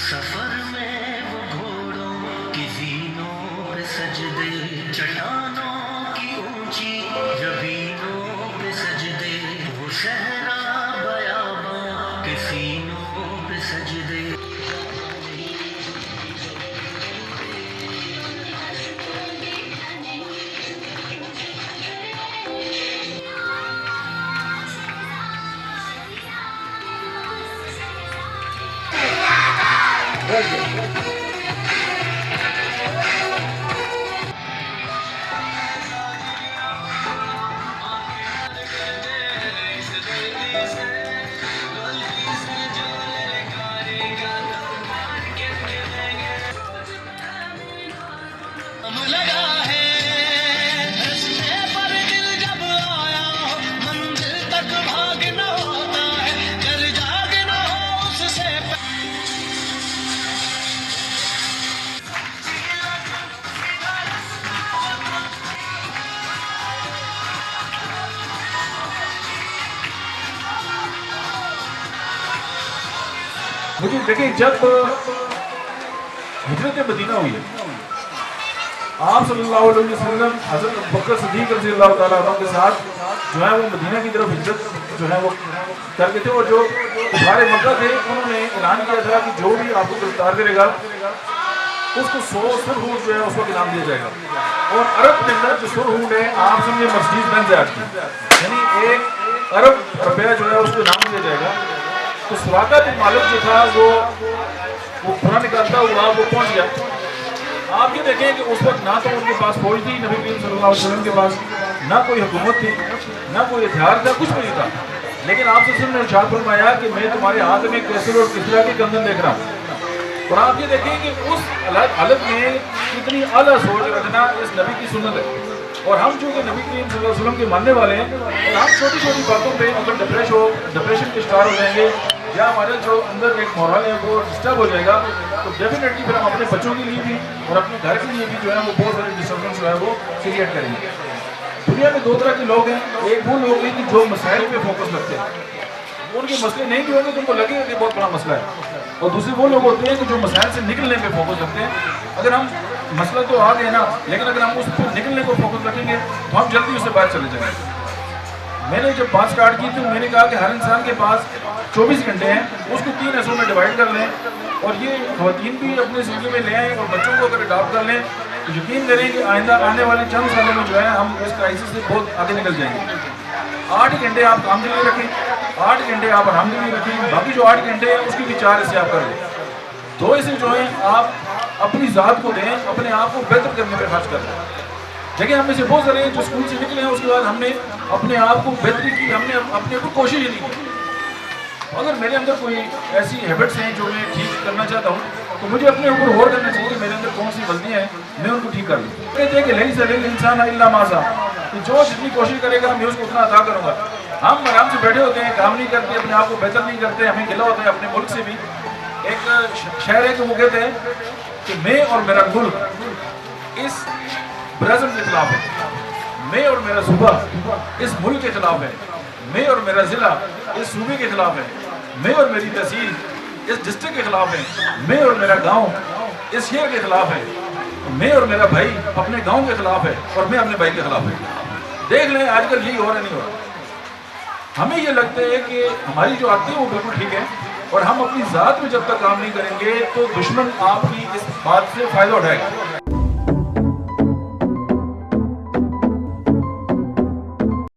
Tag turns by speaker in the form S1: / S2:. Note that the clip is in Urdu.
S1: سفر میں وہ گھوڑوں کی زینوں پہ سجدے، چٹانوں کی اونچی جبینوں پہ سجدے، وہ صحرا بیاباں کے سینوں پہ سجدے۔
S2: مجھے دیکھیں جب ہجرت مدینہ ہوئی ہے، آپ صلی اللہ علیہ وسلم حضرت ابوبکر صدیق رضی اللہ تعالیٰ عنہ کے ساتھ جو ہے وہ مدینہ کی طرف ہجرت جو ہے وہ کر کے تھے، اور جو کفار مکہ تھے انہوں نے اعلان کیا تھا کہ جو بھی آپ کو گرفتار کرے گا اس کو 100 سرہود جو ہے اس کو انعام دیا جائے گا۔ اور عرب کے اندر جو سرہود ہے آپ سمجھے مرسیڈیز بینز آج کی، یعنی 1 ارب روپیہ جو ہے اس کو انعام دیا جائے گا۔ تو سراقہ بن مالک جو تھا وہ کھڑا نکالتا ہوا وہ پہنچ گیا۔ آپ یہ دیکھیں کہ اس وقت نہ تو ان کے پاس فوج تھی نبی کریم صلی اللہ علیہ وسلم کے پاس، نہ کوئی حکومت تھی، نہ کوئی ہتھیار تھا، کچھ بھی نہیں تھا، لیکن آپ صلی اللہ علیہ وسلم نے ارشاد فرمایا کہ میں تمہارے ہاتھ میں کیسر اور کسرا کی گردن دیکھ رہا ہوں۔ اور آپ یہ دیکھیں کہ اس حالت میں کتنی اعلیٰ سوچ رکھنا اس نبی کی سنت ہے۔ اور ہم چونکہ نبی کریم صلی اللہ علیہ وسلم کے ماننے والے ہیں، اور ہم چھوٹی چھوٹی باتوں پہ اگر ڈپریشن کے شکار ہو جائیں گے یا ہمارے جو اندر ایک مورل ہے وہ ڈسٹرب ہو جائے گا، تو ڈیفینیٹلی پھر ہم اپنے بچوں کے لیے بھی اور اپنے گھر کے لیے بھی جو ہے وہ بہت سارے ڈسٹربنس جو ہے وہ کریٹ کریں گے۔ دنیا میں 2 طرح کے لوگ ہیں، ایک وہ لوگ ہیں کہ جو مسائل پہ فوکس رکھتے ہیں، ان کے مسئلے نہیں بھی ہوں گے تو ان کو لگے گا کہ بہت بڑا مسئلہ ہے، اور دوسرے وہ لوگ ہوتے ہیں کہ جو مسائل سے نکلنے پہ فوکس رکھتے ہیں۔ اگر ہم مسئلہ تو آ گیا نا، لیکن اگر ہم اس پہ نکلنے کو فوکس رکھیں گے تو ہم جلدی اس سے باہر چلے جائیں گے۔ میں نے جب بات سٹارٹ کی تو میں نے کہا کہ ہر انسان کے پاس 24 گھنٹے ہیں، اس کو 3 حصوں میں ڈیوائڈ کر لیں، اور یہ خواتین بھی اپنے زندگی میں لے آئیں اور بچوں کو اگر اڈاپٹ کر لیں تو یقین کریں کہ آئندہ آنے والے چند سالوں میں جو ہے ہم اس کرائسس سے بہت آگے نکل جائیں گے۔ 8 گھنٹے آپ کام کے لیے رکھیں، 8 گھنٹے آپ آرام کے لیے رکھیں، باقی جو 8 گھنٹے ہیں اس کی بھی 4 حصے آپ کر لیں۔ 2 حصے جو ہیں آپ اپنی ذات کو دیں، اپنے آپ کو بہتر کرنے پہ خرچ کر لیں۔ دیکھیں ہم میں سے بہت سارے جو اسکول سے نکلے ہیں اس کے بعد ہم نے اپنے آپ کو بہتری کی، ہم نے اپنے آپ کو کوشش ہی نہیں کی۔ اگر میرے اندر کوئی ایسی ہیبٹس ہیں جو میں ٹھیک کرنا چاہتا ہوں تو مجھے اپنے اوپر غور کرنا چاہیے کہ میرے اندر کون سی غلطیاں ہیں، میں ان کو ٹھیک کر لوں۔ کہتے ہیں کہ لیس للانسان الا ما سعی، کہ جو جتنی کوشش کرے گا میں اس کو اتنا عطا کروں گا۔ ہم آرام سے بیٹھے ہوتے ہیں، کام نہیں کرتے، اپنے آپ کو بہتر نہیں کرتے، ہمیں گلہ ہوتا ہے اپنے ملک سے بھی۔ ایک شعر ہے کہ وہ کہتے ہیں کہ میں اور میرا ملک اس برازم کے خلاف ہے، میں اور میرا صوبہ اس ملک کے خلاف ہے، میں اور میرا ضلع اس صوبے کے خلاف ہے، میں اور میری تحصیل اس ڈسٹرکٹ کے خلاف ہے، میں اور میرا گاؤں اس شہر کے خلاف ہے، میں اور میرا بھائی اپنے گاؤں کے خلاف ہے، اور میں اپنے بھائی کے خلاف ہے۔ دیکھ لیں آج کل یہی ہو رہا نہیں ہو رہا۔ ہمیں یہ لگتا ہے کہ ہماری جو عادتیں وہ بالکل ٹھیک ہے، اور ہم اپنی ذات میں جب تک کام نہیں کریں گے تو دشمن آپ کی اس بات سے فائدہ اٹھائے گا۔